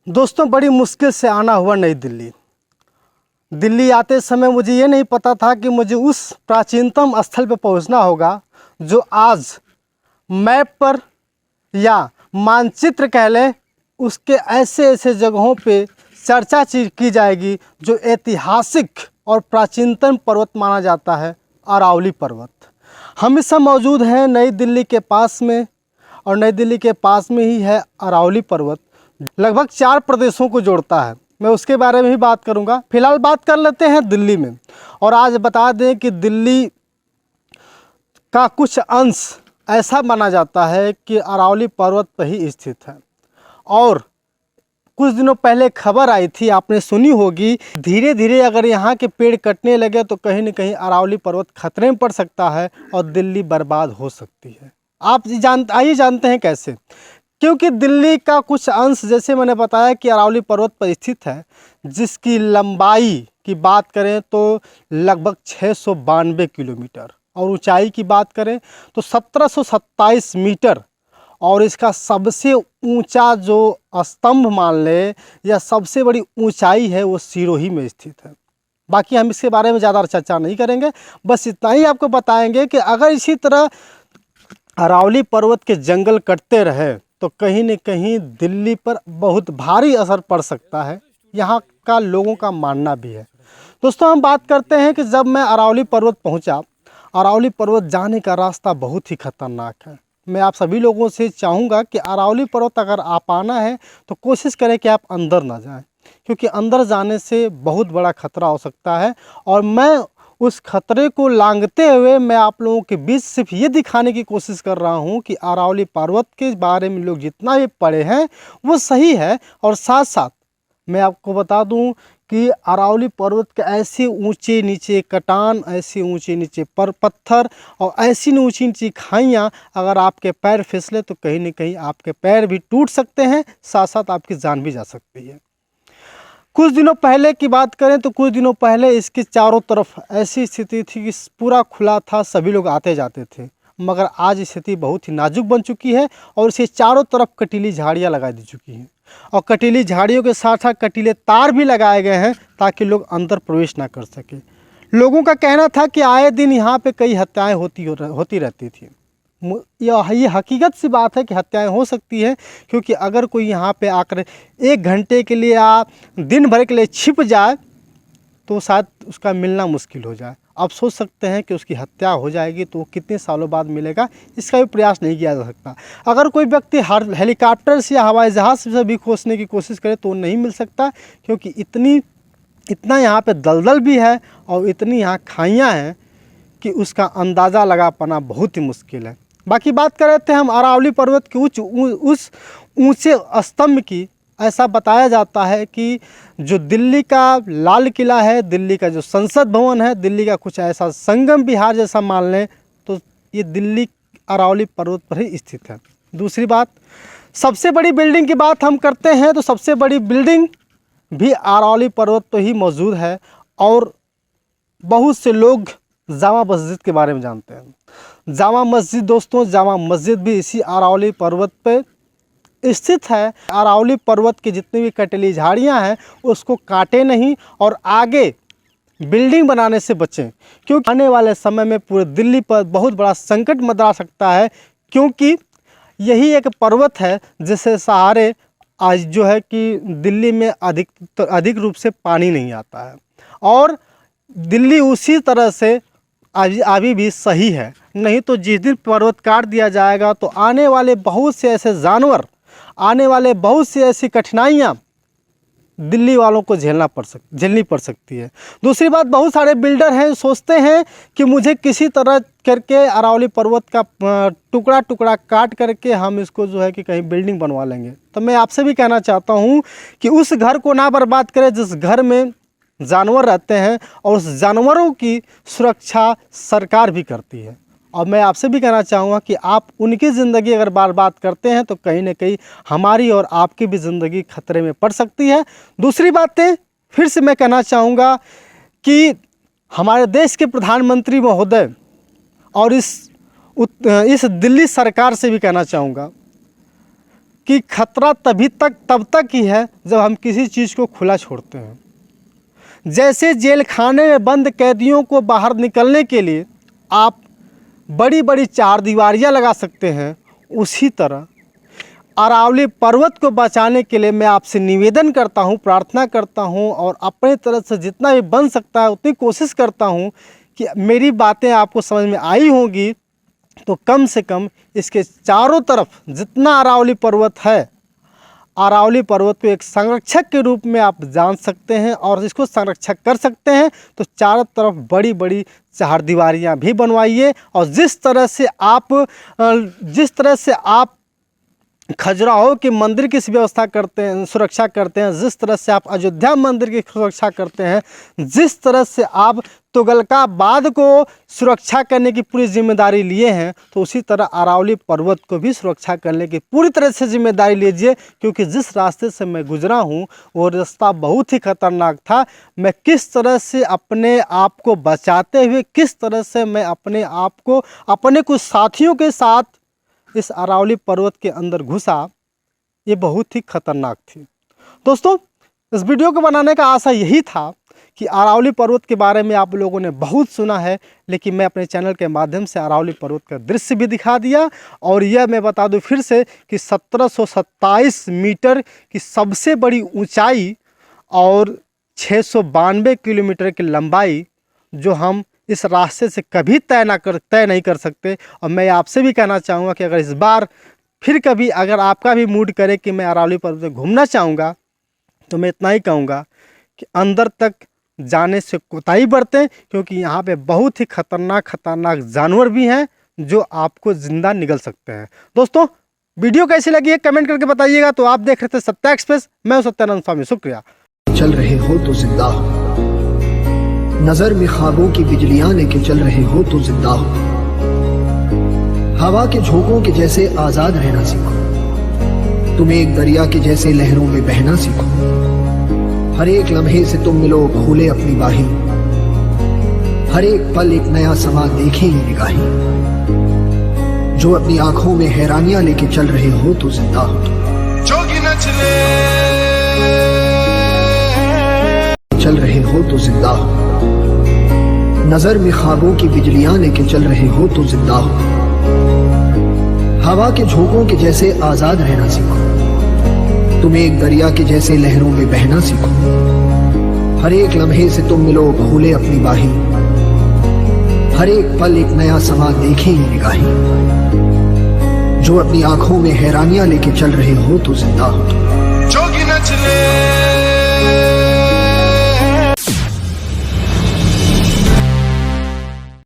दोस्तों, बड़ी मुश्किल से आना हुआ नई दिल्ली। दिल्ली आते समय मुझे ये नहीं पता था कि मुझे उस प्राचीनतम स्थल पर पहुंचना होगा जो आज मैप पर या मानचित्र कह लें, उसके ऐसे ऐसे जगहों पे चर्चा की जाएगी जो ऐतिहासिक और प्राचीनतम पर्वत माना जाता है, अरावली पर्वत। हम इस समय मौजूद हैं नई दिल्ली के पास में, और नई दिल्ली के पास में ही है अरावली पर्वत। लगभग 4 प्रदेशों को जोड़ता है। मैं उसके बारे में ही बात करूंगा। फिलहाल बात कर लेते हैं दिल्ली में। और आज बता दें कि दिल्ली का कुछ अंश ऐसा माना जाता है कि अरावली पर्वत पर ही स्थित है। और कुछ दिनों पहले खबर आई थी, आपने सुनी होगी, धीरे धीरे अगर यहाँ के पेड़ कटने लगे तो कहीं न कहीं अरावली पर्वत खतरे में पड़ सकता है और दिल्ली बर्बाद हो सकती है। आप आइए जानते हैं कैसे। क्योंकि दिल्ली का कुछ अंश, जैसे मैंने बताया, कि अरावली पर्वत पर स्थित है, जिसकी लंबाई की बात करें तो लगभग 692 किलोमीटर, और ऊंचाई की बात करें तो 1727 मीटर। और इसका सबसे ऊंचा जो स्तंभ मान ले या सबसे बड़ी ऊंचाई है, वो सिरोही में स्थित है। बाकी हम इसके बारे में ज़्यादा चर्चा नहीं करेंगे, बस इतना ही आपको बताएंगे कि अगर इसी तरह अरावली पर्वत के जंगल कटते रहे तो कहीं न कहीं दिल्ली पर बहुत भारी असर पड़ सकता है, यहाँ का लोगों का मानना भी है। दोस्तों, हम बात करते हैं कि जब मैं अरावली पर्वत पहुँचा, अरावली पर्वत जाने का रास्ता बहुत ही खतरनाक है। मैं आप सभी लोगों से चाहूँगा कि अरावली पर्वत अगर आप आना है तो कोशिश करें कि आप अंदर ना जाएं, क्योंकि अंदर जाने से बहुत बड़ा खतरा हो सकता है। और मैं उस खतरे को लांघते हुए मैं आप लोगों के बीच सिर्फ ये दिखाने की कोशिश कर रहा हूँ कि अरावली पर्वत के बारे में लोग जितना भी पढ़े हैं वो सही है। और साथ साथ मैं आपको बता दूं कि अरावली पर्वत के ऐसे ऊंचे नीचे कटान, ऐसे ऊंचे नीचे पत्थर और ऐसी ऊंची नीची खाइयाँ, अगर आपके पैर फिसले तो कहीं न कहीं आपके पैर भी टूट सकते हैं, साथ साथ आपकी जान भी जा सकती है। कुछ दिनों पहले की बात करें तो कुछ दिनों पहले इसके चारों तरफ ऐसी स्थिति थी कि पूरा खुला था, सभी लोग आते जाते थे। मगर आज स्थिति बहुत ही नाजुक बन चुकी है और इसे चारों तरफ कटीली झाड़ियाँ लगा दी चुकी हैं, और कटीली झाड़ियों के साथ साथ कटीले तार भी लगाए गए हैं ताकि लोग अंदर प्रवेश ना कर सके। लोगों का कहना था कि आए दिन यहाँ पे कई हत्याएँ होती रहती थी। ये हकीकत सी बात है कि हत्याएं हो सकती है, क्योंकि अगर कोई यहाँ पे आकर 1 घंटे के लिए या दिन भर के लिए छिप जाए तो शायद उसका मिलना मुश्किल हो जाए। आप सोच सकते हैं कि उसकी हत्या हो जाएगी तो वो कितने सालों बाद मिलेगा, इसका भी प्रयास नहीं किया जा सकता। अगर कोई व्यक्ति हेलीकॉप्टर से या हवाई जहाज़ से भी खोजने की कोशिश करे तो वो नहीं मिल सकता, क्योंकि इतना यहाँ पे दलदल भी है और इतनी यहाँ खाइयाँ हैं कि उसका अंदाज़ा लगा पाना बहुत ही मुश्किल है। बाकी बात कर रहे थे हम अरावली पर्वत के उस ऊंचे स्तंभ की। ऐसा बताया जाता है कि जो दिल्ली का लाल किला है, दिल्ली का जो संसद भवन है, दिल्ली का कुछ ऐसा संगम विहार जैसा मान लें, तो ये दिल्ली अरावली पर्वत पर ही स्थित है। दूसरी बात, सबसे बड़ी बिल्डिंग की बात हम करते हैं तो सबसे बड़ी बिल्डिंग भी अरावली पर्वत पर ही मौजूद है। और बहुत से लोग जामा मस्जिद के बारे में जानते हैं। जामा मस्जिद, दोस्तों, जामा मस्जिद भी इसी अरावली पर्वत पे स्थित है। अरावली पर्वत की जितनी भी कटीली झाड़ियाँ हैं उसको काटे नहीं और आगे बिल्डिंग बनाने से बचें, क्योंकि आने वाले समय में पूरे दिल्ली पर बहुत बड़ा संकट मंडरा सकता है। क्योंकि यही एक पर्वत है जिससे सहारे आज जो है कि दिल्ली में अधिक रूप से पानी नहीं आता है, और दिल्ली उसी तरह से अभी भी सही है। नहीं तो जिस दिन पर्वत काट दिया जाएगा तो आने वाले बहुत से ऐसे जानवर, आने वाले बहुत सी ऐसी कठिनाइयाँ दिल्ली वालों को झेलनी पड़ सकती है। दूसरी बात, बहुत सारे बिल्डर हैं, सोचते हैं कि मुझे किसी तरह करके अरावली पर्वत का टुकड़ा टुकड़ा काट करके हम इसको जो है कि कहीं बिल्डिंग बनवा लेंगे। तो मैं आपसे भी कहना चाहता हूँ कि उस घर को ना बर्बाद करें जिस घर में जानवर रहते हैं, और उस जानवरों की सुरक्षा सरकार भी करती है। और मैं आपसे भी कहना चाहूँगा कि आप उनकी ज़िंदगी अगर बर्बाद करते हैं तो कहीं ना कहीं हमारी और आपकी भी ज़िंदगी खतरे में पड़ सकती है। दूसरी बातें फिर से मैं कहना चाहूँगा कि हमारे देश के प्रधानमंत्री महोदय और इस दिल्ली सरकार से भी कहना चाहूँगा कि खतरा तब तक ही है जब हम किसी चीज़ को खुला छोड़ते हैं। जैसे जेल खाने में बंद कैदियों को बाहर निकलने के लिए आप बड़ी बड़ी चारदीवारियाँ लगा सकते हैं, उसी तरह अरावली पर्वत को बचाने के लिए मैं आपसे निवेदन करता हूँ, प्रार्थना करता हूँ और अपने तरफ से जितना भी बन सकता है उतनी कोशिश करता हूँ कि मेरी बातें आपको समझ में आई होंगी। तो कम से कम इसके चारों तरफ जितना अरावली पर्वत है, अरावली पर्वत को एक संरक्षक के रूप में आप जान सकते हैं और इसको संरक्षक कर सकते हैं। तो चारों तरफ बड़ी बड़ी चारदीवारियाँ भी बनवाइए और जिस तरह से आप खजुराहो के मंदिर की व्यवस्था करते हैं, सुरक्षा करते हैं, जिस तरह से आप अयोध्या मंदिर की सुरक्षा करते हैं, जिस तरह से आप तुगलकाबाद को सुरक्षा करने की पूरी जिम्मेदारी लिए हैं, तो उसी तरह अरावली पर्वत को भी सुरक्षा करने की पूरी तरह से जिम्मेदारी लीजिए। क्योंकि जिस रास्ते से मैं गुजरा हूँ वो रास्ता बहुत ही खतरनाक था। मैं किस तरह से अपने आप को बचाते हुए, किस तरह से मैं अपने आप को अपने कुछ साथियों के साथ इस अरावली पर्वत के अंदर घुसा, ये बहुत ही खतरनाक थी। दोस्तों, इस वीडियो को बनाने का आशा यही था कि अरावली पर्वत के बारे में आप लोगों ने बहुत सुना है, लेकिन मैं अपने चैनल के माध्यम से अरावली पर्वत का दृश्य भी दिखा दिया। और यह मैं बता दूं फिर से कि 1727 मीटर की सबसे बड़ी ऊंचाई और 692 किलोमीटर की लंबाई जो हम इस रास्ते से कभी तय नहीं कर सकते। और मैं आपसे भी कहना चाहूँगा कि अगर इस बार फिर कभी अगर आपका भी मूड करे कि मैं अरावली पर्वत में घूमना चाहूँगा, तो मैं इतना ही कहूँगा कि अंदर तक जाने से कोताही बरतें, क्योंकि यहाँ पे बहुत ही खतरनाक जानवर भी हैं जो आपको ज़िंदा निगल सकते हैं। दोस्तों, वीडियो कैसी लगी है कमेंट करके बताइएगा। तो आप देख रहे थे सत्या एक्सप्रेस, मैं हूं सत्यानंद स्वामी, शुक्रिया। चल रहे हो तो जिंदा हो, नजर में ख्वाबों की बिजलियां लेके चल रहे हो तो जिंदा हो। हवा के झोंकों के जैसे आजाद रहना सीखो, तुम एक दरिया के जैसे लहरों में बहना सीखो। हर एक लम्हे से तुम मिलो खोले अपनी बाहें, हर एक पल एक नया समा देखे ये निगाहें। जो अपनी आंखों में हैरानियां लेके चल रहे हो तो जिंदा हो। जोगी न चल रहे हो तो जिंदा हो, नजर में ख्वाबों की बिजलियां लेके चल रहे हो तो जिंदा हो। हवा के झोंकों के जैसे आजाद रहना सीखो, तुम एक दरिया के जैसे लहरों में बहना सीखो। हर एक लम्हे से तुम मिलो खोले अपनी बाहें, हर एक पल एक नया समा देखे ये निगाहें। जो अपनी आंखों में हैरानियां लेके चल रहे हो तो जिंदा हो। जोगी न चले